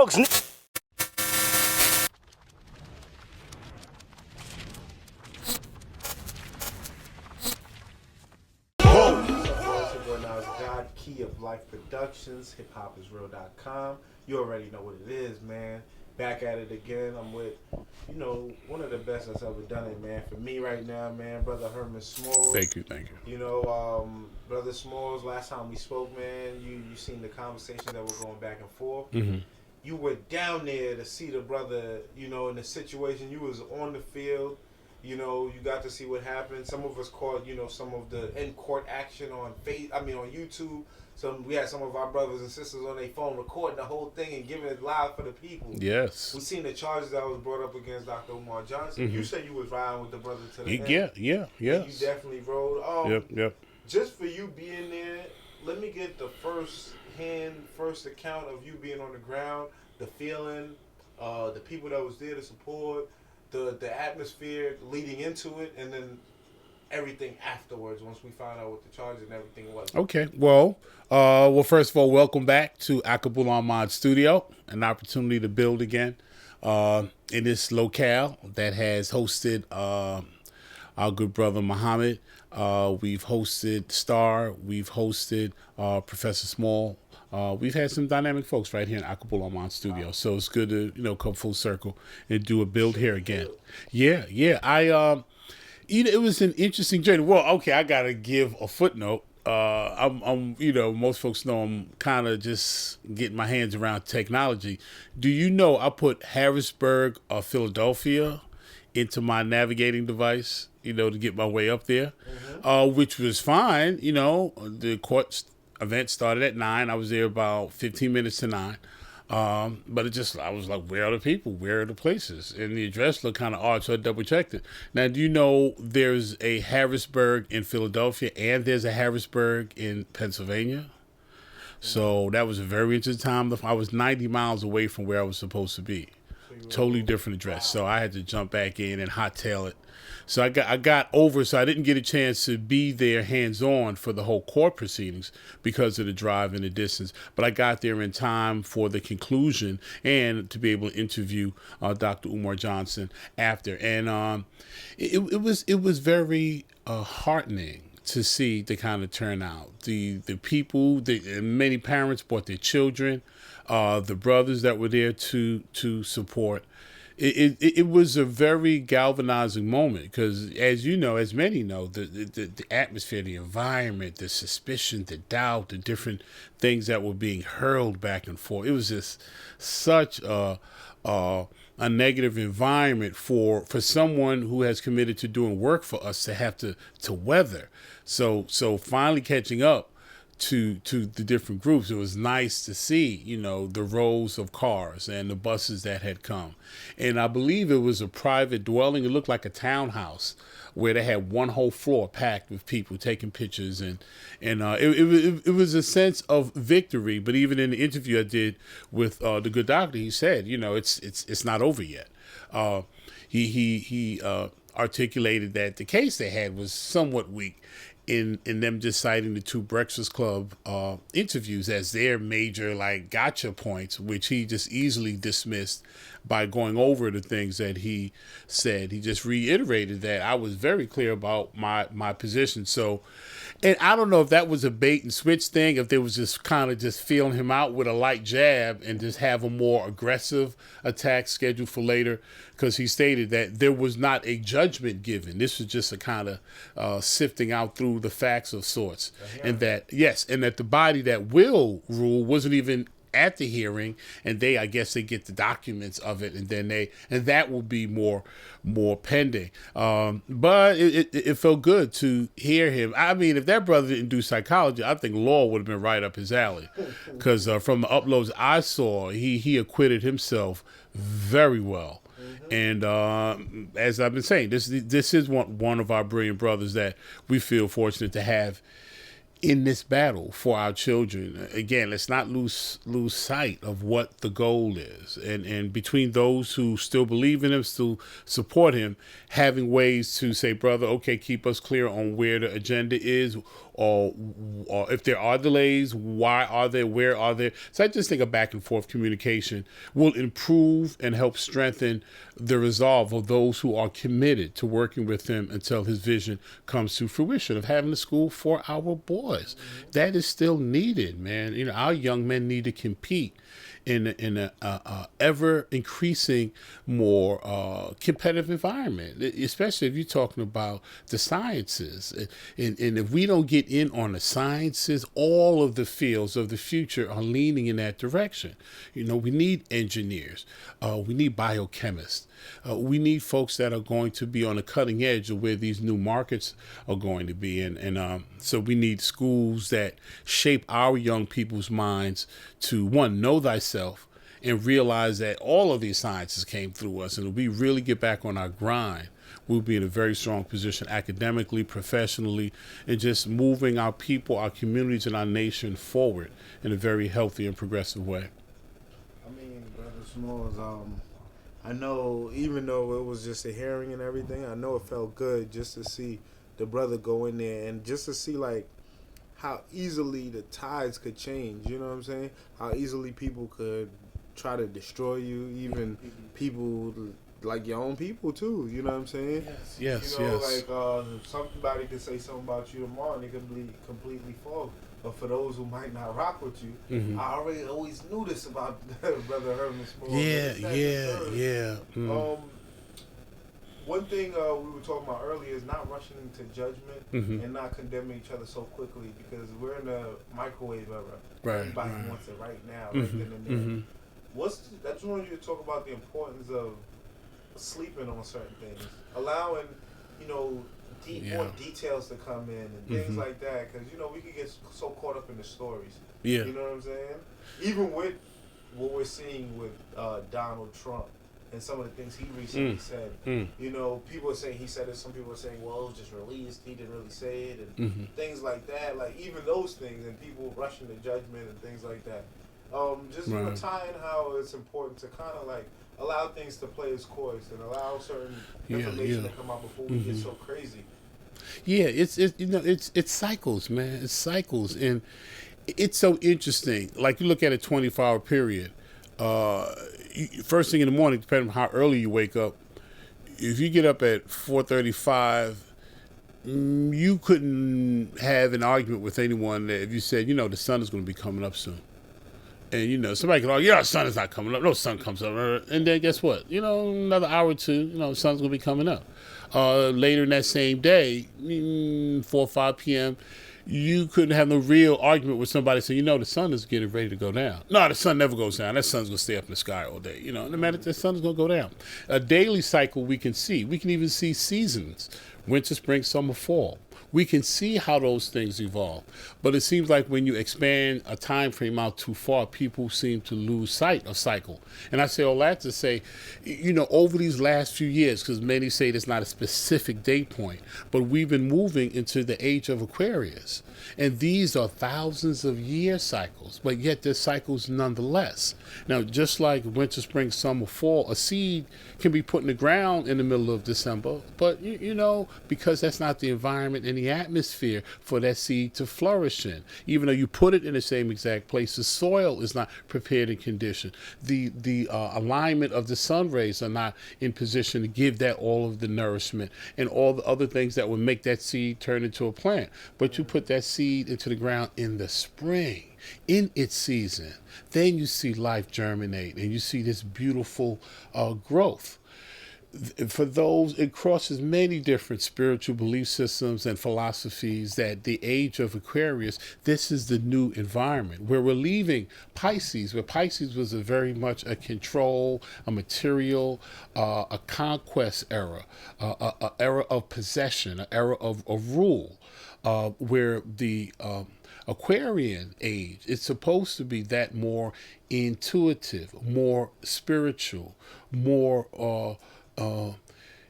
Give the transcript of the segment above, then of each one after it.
dogs. God, Key of Life Productions, hiphopisreal.com. You already know what it is, man. Back at it again. I'm with, one of the best that's ever done it, man. For me right now, man, brother Herman Smalls. Thank you. Brother Smalls, last time we spoke, man, you seen the conversation that were going back and forth. Mm-hmm. You were down there to see the brother, in the situation. You was on the field. You got to see what happened. Some of us caught, some of the in-court action on YouTube. We had some of our brothers and sisters on their phone recording the whole thing and giving it live for the people. Yes. We seen the charges that was brought up against Dr. Umar Johnson. Mm-hmm. You said you was riding with the brother to the end. Yeah. You definitely rode. Yep. Just for you being there, let me get the first account of you being on the ground, the feeling, the people that was there to support, the atmosphere leading into it, and then everything afterwards once we found out what the charges and everything was. Okay. Well, first of all, welcome back to Akabul Ahmad Studio, an opportunity to build again in this locale that has hosted our good brother Muhammad. We've hosted Star. We've hosted Professor Small. We've had some dynamic folks right here in Akabul Ahmad Studio, so it's good to come full circle and do a build here again. Yeah. It was an interesting journey. Well, okay, I gotta give a footnote. I'm most folks know I'm kind of just getting my hands around technology. Do you know I put Harrisburg, Philadelphia, into my navigating device, to get my way up there, which was fine. The court event started at 9. I was there about 15 minutes to 9. But I was like, where are the people? Where are the places? And the address looked kind of odd, so I double checked it. Now, do you know there's a Harrisburg in Philadelphia and there's a Harrisburg in Pennsylvania? So that was a very interesting time. I was 90 miles away from where I was supposed to be. Totally different address. So I had to jump back in and hottail it. So I got over, so I didn't get a chance to be there hands-on for the whole court proceedings because of the drive and the distance. But I got there in time for the conclusion and to be able to interview Dr. Umar Johnson after. And it was very heartening to see the kind of turnout. The people, many parents brought their children, the brothers that were there to support. It was a very galvanizing moment because, as you know, as many know, the atmosphere, the environment, the suspicion, the doubt, the different things that were being hurled back and forth. It was just such a negative environment for someone who has committed to doing work for us to have to weather. So finally catching up to the different groups, it was nice to see, the rows of cars and the buses that had come. And I believe it was a private dwelling. It looked like a townhouse where they had one whole floor packed with people taking pictures. And it was a sense of victory. But even in the interview I did with the good doctor, he said, it's not over yet. He articulated that the case they had was somewhat weak in them just citing the 2 Breakfast Club interviews as their major gotcha points, which he just easily dismissed by going over the things that he said. He just reiterated that I was very clear about my position. So, and I don't know if that was a bait and switch thing, if they was just kind of just feeling him out with a light jab and just have a more aggressive attack scheduled for later, because he stated that there was not a judgment given. This was just a kind of sifting out through the facts of sorts. And that the body that will rule wasn't even at the hearing, and I guess they get the documents of it, and then that will be more pending. But it felt good to hear him. I mean, if that brother didn't do psychology, I think law would have been right up his alley, because from the uploads I saw, he acquitted himself very well. And as I've been saying, this is one of our brilliant brothers that we feel fortunate to have in this battle for our children. Again, let's not lose sight of what the goal is. And between those who still believe in him, still support him, having ways to say, brother, okay, keep us clear on where the agenda is, or if there are delays, why are there, where are there? So I just think a back and forth communication will improve and help strengthen the resolve of those who are committed to working with him until his vision comes to fruition of having a school for our boys. That is still needed, man. You know, our young men need to compete in a ever increasing more competitive environment, especially if you're talking about the sciences. And if we don't get in on the sciences, all of the fields of the future are leaning in that direction. You know, we need engineers, we need biochemists, we need folks that are going to be on the cutting edge of where these new markets are going to be. And so we need schools that shape our young people's minds to, one, know thyself and realize that all of these sciences came through us. And if we really get back on our grind, we'll be in a very strong position academically, professionally, and just moving our people, our communities, and our nation forward in a very healthy and progressive way. I mean, Brother Smalls, I know even though it was just a hearing and everything, I know it felt good just to see the brother go in there and just to see like how easily the tides could change. You know what I'm saying? How easily people could try to destroy you, even people like your own people too. You know what I'm saying? Yes, you know, yes. like somebody could say something about you tomorrow and it could be completely false. But for those who might not rock with you, I already always knew this about Brother Herman Smalls. Yeah. One thing we were talking about earlier is not rushing into judgment and not condemning each other so quickly, because we're in a microwave era. Right. Everybody wants it right now, right then and there. I just wanted you to talk about the importance of sleeping on certain things, allowing, you know, more details to come in and things like that, because, you know, we could get so caught up in the stories. Yeah. You know what I'm saying? Even with what we're seeing with Donald Trump and some of the things he recently said. You know, people are saying he said it. Some people are saying, well, it was just released. He didn't really say it, and things like that. Like, even those things, and people rushing to judgment and things like that. Just you know, tying how it's important to kind of like allow things to play its course and allow certain information to come out before we get so crazy. Yeah, it's cycles, man. It's cycles, and it's so interesting. Like, you look at a 24-hour period. First thing in the morning, depending on how early you wake up, if you get up at 4:35, you couldn't have an argument with anyone that if you said, you know, the sun is going to be coming up soon. And, you know, somebody could argue, yeah, the sun is not coming up. No sun comes up. And then guess what? You know, another hour or two, you know, the sun's going to be coming up. Later in that same day, 4 or 5 p.m., you couldn't have no real argument with somebody saying, you know, the sun is getting ready to go down. No, the sun never goes down. That sun's going to stay up in the sky all day. You know, no matter, the sun is going to go down. A daily cycle we can see. We can even see seasons: winter, spring, summer, fall. We can see how those things evolve. But it seems like when you expand a time frame out too far, people seem to lose sight of cycle. And I say all that to say, you know, over these last few years, because many say there's not a specific date point, but we've been moving into the age of Aquarius. And these are thousands of year cycles, but yet they're cycles nonetheless. Now, just like winter, spring, summer, fall, a seed can be put in the ground in the middle of December, but, you know, because that's not the environment and the atmosphere for that seed to flourish in. Even though you put it in the same exact place, the soil is not prepared and conditioned. The alignment of the sun rays are not in position to give that all of the nourishment and all the other things that would make that seed turn into a plant. But you put that seed into the ground in the spring, in its season, then you see life germinate and you see this beautiful growth. For those, it crosses many different spiritual belief systems and philosophies, that the age of Aquarius, this is the new environment where we're leaving Pisces, where Pisces was very much a control, a material, a conquest era, a era of possession, an era of rule, where the Aquarian age, it's supposed to be that more intuitive, more spiritual, more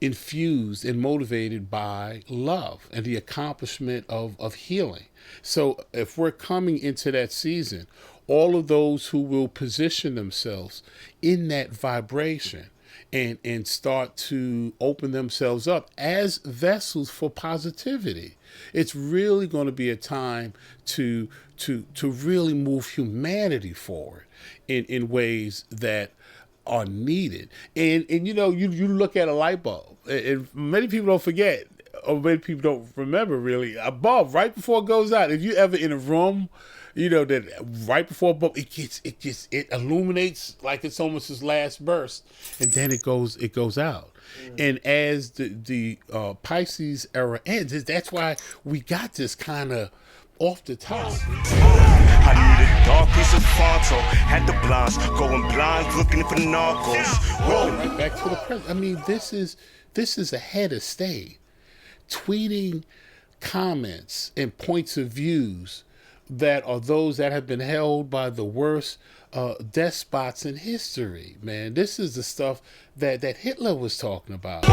infused and motivated by love and the accomplishment of healing. So if we're coming into that season, all of those who will position themselves in that vibration, and start to open themselves up as vessels for positivity. It's really going to be a time to really move humanity forward in ways that are needed. And you know, you look at a light bulb, and many people don't forget, or many people don't remember really, a bulb right before it goes out. If you ever in a room, you know that right before a bulb, it illuminates like it's almost its last burst, and then it goes out. And as the Pisces era ends, that's why we got this kind of off the top. I need a dark piece of photo. Had the blinds going blind, looking for narcos. Whoa. Right back to the present. I mean, this is a head of state tweeting comments and points of views that are those that have been held by the worst despots in history. Man, this is the stuff that Hitler was talking about.